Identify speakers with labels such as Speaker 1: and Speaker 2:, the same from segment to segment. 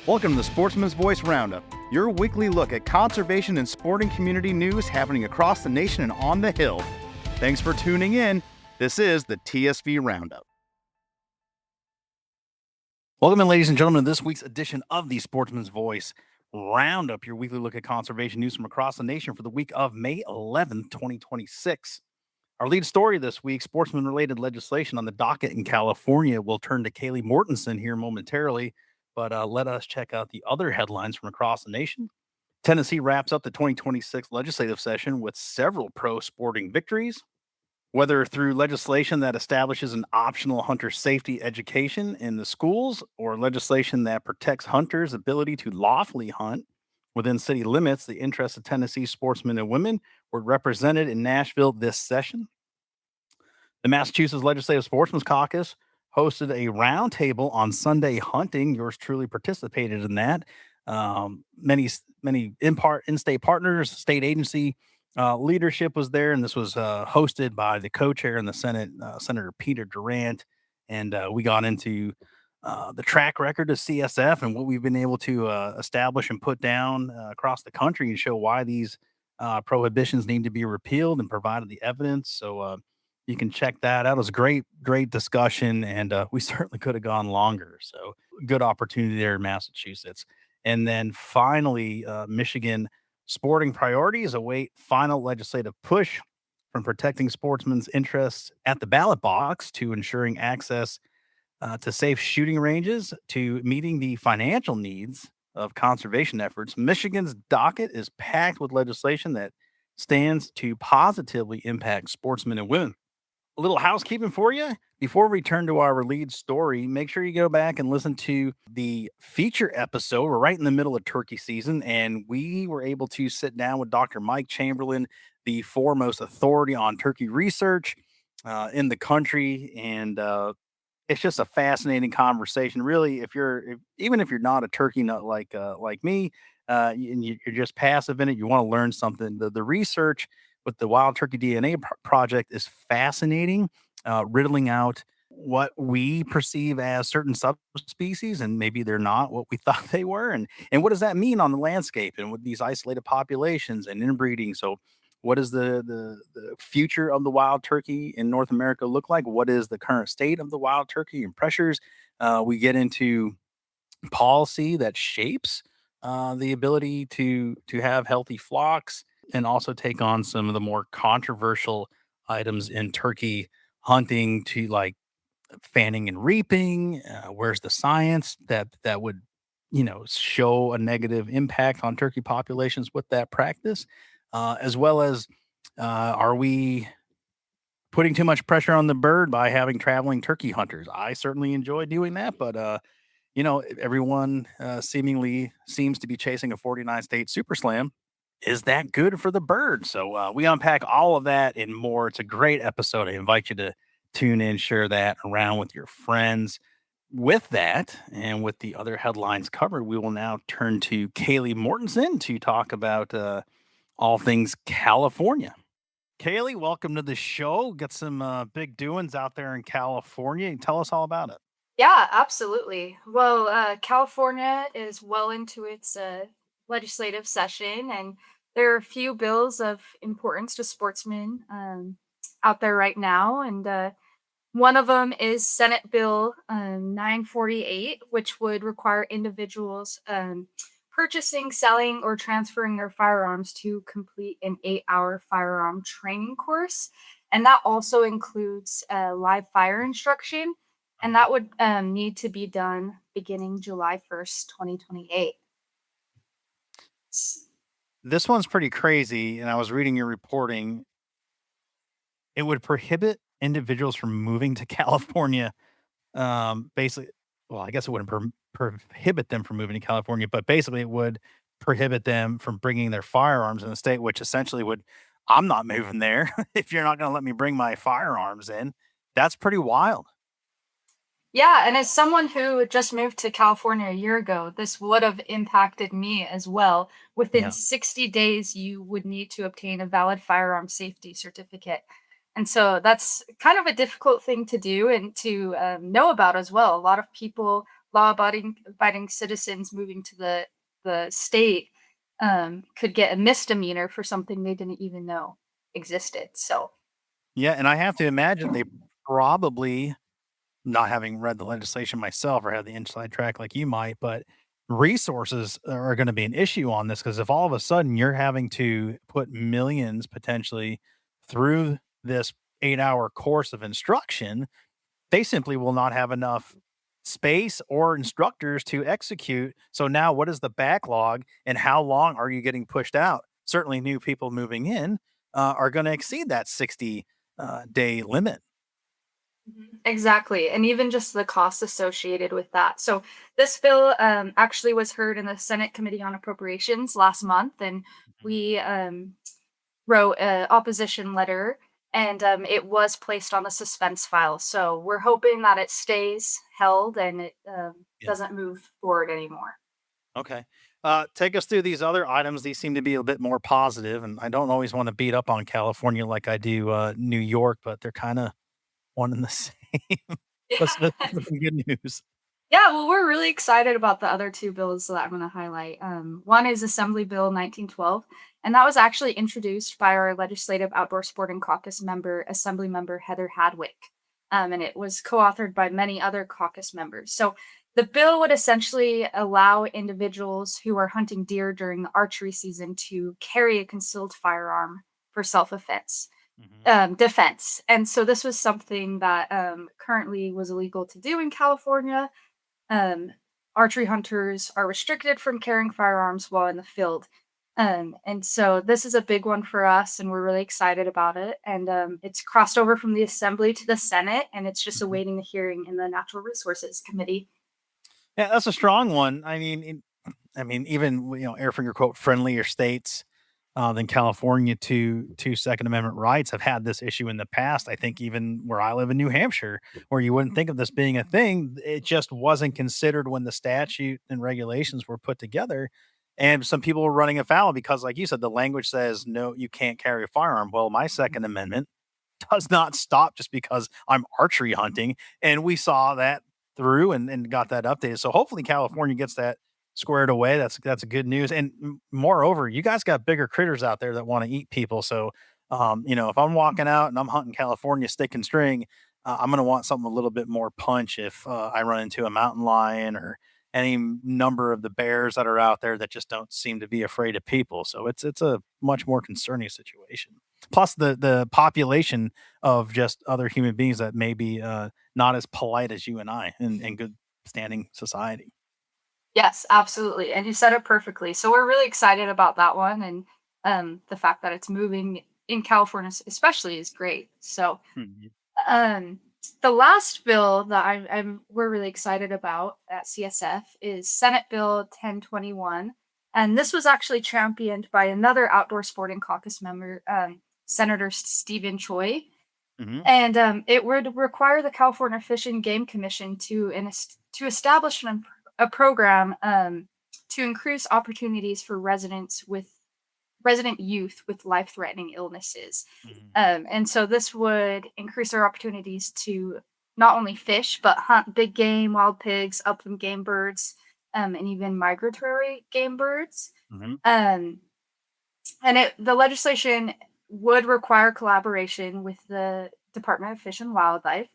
Speaker 1: Welcome to the Sportsman's Voice Roundup, your weekly look at conservation and sporting community news happening across the nation and on the Hill. Thanks for tuning in. This is the TSV Roundup. Welcome in, ladies and gentlemen, to this week's edition of the Sportsman's Voice Roundup, your weekly look at conservation news from across the nation for the week of May 11th, 2026. Our lead story this week, sportsman-related legislation on the docket in California. We'll turn to Kaylee Mortensen here momentarily, but let us check out the other headlines from across the nation. Tennessee wraps up the 2026 legislative session with several pro-sporting victories, whether through legislation that establishes an optional hunter safety education in the schools or legislation that protects hunters' ability to lawfully hunt within city limits. The interests of Tennessee sportsmen and women were represented in Nashville this session. The Massachusetts Legislative Sportsmen's Caucus hosted a roundtable on Sunday hunting. Yours truly participated in that. Many in-state partners, state agency leadership was there, and this was hosted by the co-chair in the Senate, Senator Peter Durant. And we got into the track record of CSF and what we've been able to establish and put down across the country and show why these prohibitions need to be repealed and provided the evidence. So you can check that out. It was a great discussion, and we certainly could have gone longer. So good opportunity there in Massachusetts. And then finally, Michigan sporting priorities await final legislative push from protecting sportsmen's interests at the ballot box to ensuring access to safe shooting ranges to meeting the financial needs of conservation efforts. Michigan's docket is packed with legislation that stands to positively impact sportsmen and women. A little housekeeping for you before we turn to our lead story. Make sure you go back and listen to the feature episode. We're right in the middle of turkey season, and we were able to sit down with Dr. Mike Chamberlain, the foremost authority on turkey research in the country. And it's just a fascinating conversation. Really, even if you're not a turkey nut like me, and you're just passive in it, you want to learn something. The research with the Wild Turkey DNA project is fascinating, riddling out what we perceive as certain subspecies, and maybe they're not what we thought they were, and what does that mean on the landscape and with these isolated populations and inbreeding. So, what does the future of the wild turkey in North America look like? What is the current state of the wild turkey and pressures? We get into policy that shapes the ability to have healthy flocks and also take on some of the more controversial items in turkey hunting, to like fanning and reaping. Where's the science that would show a negative impact on turkey populations with that practice, as well as are we putting too much pressure on the bird by having traveling turkey hunters? I certainly enjoy doing that, but everyone seemingly seems to be chasing a 49 state super slam. Is that good for the bird? So we unpack all of that and more. It's a great episode. I invite you to tune in, share that around with your friends. With that, and with the other headlines covered, we will now turn to Kaylee Mortensen to talk about all things California. Kaylee, welcome to the show. Got some big doings out there in California. Tell us all about it.
Speaker 2: Yeah, absolutely. Well, California is well into its legislative session, and there are a few bills of importance to sportsmen out there right now. And one of them is Senate Bill 948, which would require individuals purchasing, selling, or transferring their firearms to complete an 8-hour firearm training course. And that also includes live fire instruction, and that would need to be done beginning July 1st, 2028.
Speaker 1: This one's pretty crazy, and I was reading your reporting. It would prohibit individuals from moving to California. Basically, well, I guess it wouldn't prohibit them from moving to California, but basically, it would prohibit them from bringing their firearms in the state, which essentially would, I'm not moving there if you're not going to let me bring my firearms in. That's pretty wild.
Speaker 2: Yeah, and as someone who just moved to California a year ago, this would have impacted me as well. Within
Speaker 1: Yeah.
Speaker 2: 60 days, you would need to obtain a valid firearm safety certificate. And so that's kind of a difficult thing to do and to know about as well. A lot of people law abiding citizens moving to the state could get a misdemeanor for something they didn't even know existed. So
Speaker 1: Yeah, and I have to imagine they probably, not having read the legislation myself or had the inside track like you might, but resources are gonna be an issue on this because if all of a sudden you're having to put millions potentially through this 8-hour course of instruction, they simply will not have enough space or instructors to execute. So now what is the backlog and how long are you getting pushed out? Certainly new people moving in are going to exceed that 60 day limit.
Speaker 2: exactly, and even just the costs associated with that. So this bill actually was heard in the Senate Committee on Appropriations last month, and
Speaker 1: Mhm.
Speaker 2: we wrote an opposition letter, and it was placed on the suspense file. So we're hoping that it stays held and it
Speaker 1: Yeah.
Speaker 2: doesn't move forward anymore.
Speaker 1: Okay. Take us through these other items. These seem to be a bit more positive, and I don't always want to beat up on California like I do New York, but they're kind of one and the same. Let's get some good news.
Speaker 2: Yeah, well, we're really excited about the other 2 bills that I'm gonna highlight. One is Assembly Bill 1912, and that was actually introduced by our Legislative Outdoor Sporting Caucus member, Assemblymember Heather Hadwick, and it was co-authored by many other caucus members. So the bill would essentially allow individuals who are hunting deer during the archery season to carry a concealed firearm for self-defense.
Speaker 1: Mhm.
Speaker 2: Defense, and so this was something that currently was illegal to do in California. um, Archery hunters are restricted from carrying firearms while in the field. And so this is a big one for us, and we're really excited about it. And it's crossed over from the Assembly to the Senate, and it's just
Speaker 1: Mhm.
Speaker 2: awaiting the hearing in the Natural Resources Committee.
Speaker 1: Yeah, that's a strong one. I mean, even air finger quote friendlier states than California to Second Amendment rights have had this issue in the past. I think even where I live in New Hampshire, where you wouldn't think of this being a thing, it just wasn't considered when the statute and regulations were put together. And some people were running afoul because, like you said, the language says no, you can't carry a firearm. Well, my Second Amendment does not stop just because I'm archery hunting. And we saw that through and got that updated. So hopefully California gets that squared away. That's a good news. And moreover, you guys got bigger critters out there that want to eat people. So if I'm walking out and I'm hunting California stick and string, I'm going to want something a little bit more punch if I run into a mountain lion or any number of the bears that are out there that just don't seem to be afraid of people. So it's a much more concerning situation. Plus the population of just other human beings that may be not as polite as you and I in good standing society.
Speaker 2: Yes, absolutely. And you said it perfectly. So we're really excited about that one. And the fact that it's moving in California, especially, is great. So
Speaker 1: Mhm.
Speaker 2: Um, the last bill that we're really excited about at CSF is Senate Bill 1021, and this was actually championed by another outdoor sporting caucus member, Senator Stephen Choi,
Speaker 1: Mhm.
Speaker 2: and it would require the California Fish and Game Commission to establish a program to increase opportunities for resident youth with life-threatening illnesses.
Speaker 1: Mhm.
Speaker 2: And so this would increase our opportunities to not only fish, but hunt big game, wild pigs, upland game birds, and even migratory game birds.
Speaker 1: Mhm.
Speaker 2: Um, and the legislation would require collaboration with the Department of Fish and Wildlife.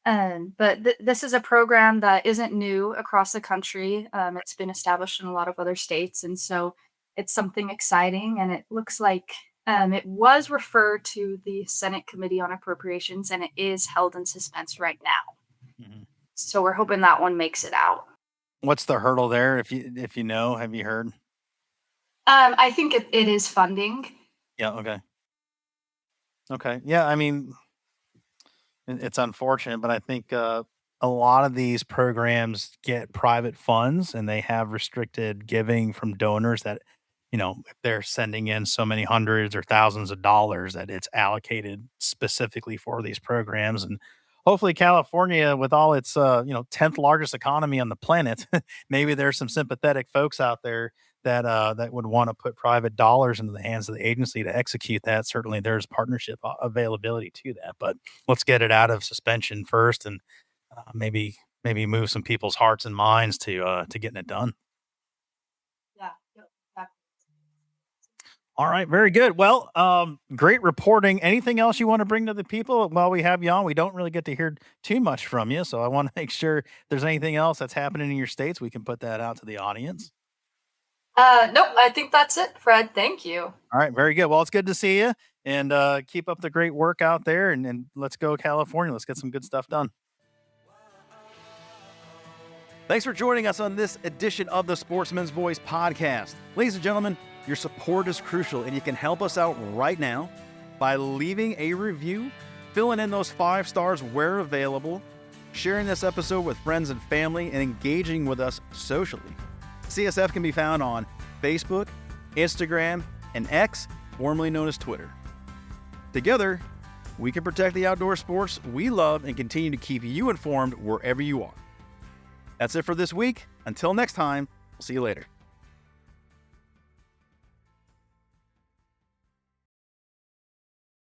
Speaker 2: But this is a program that isn't new across the country. It's been established in a lot of other states, and so it's something exciting. And it looks like it was referred to the Senate Committee on Appropriations, and it is held in suspense right now.
Speaker 1: Mhm.
Speaker 2: So we're hoping that one makes it out.
Speaker 1: What's the hurdle there? If you know, have you heard?
Speaker 2: I think it is funding.
Speaker 1: Yeah. Okay. Okay. Yeah. I mean, it's unfortunate, but I think a lot of these programs get private funds and they have restricted giving from donors that, if they're sending in so many hundreds or thousands of dollars that it's allocated specifically for these programs. And hopefully California, with all its, 10th largest economy on the planet, maybe there's some sympathetic folks out there that would want to put private dollars into the hands of the agency to execute that. Certainly there's partnership availability to that, but let's get it out of suspension first and maybe maybe move some people's hearts and minds to getting it done.
Speaker 2: Yeah. Yep, exactly.
Speaker 1: All right, very good. Well, great reporting. Anything else you want to bring to the people while we have you on? We don't really get to hear too much from you, so I want to make sure if there's anything else that's happening in your states, we can put that out to the audience.
Speaker 2: Nope, I think that's it, Fred. Thank you.
Speaker 1: All right, very good. Well, it's good to see you, and keep up the great work out there, and let's go California. Let's get some good stuff done. Thanks for joining us on this edition of the Sportsman's Voice podcast. Ladies and gentlemen, your support is crucial, and you can help us out right now by leaving a review, filling in those 5 stars where available, sharing this episode with friends and family, and engaging with us socially. CSF can be found on Facebook, Instagram, and X, formerly known as Twitter. Together, we can protect the outdoor sports we love and continue to keep you informed wherever you are. That's it for this week. Until next time, we'll see you later.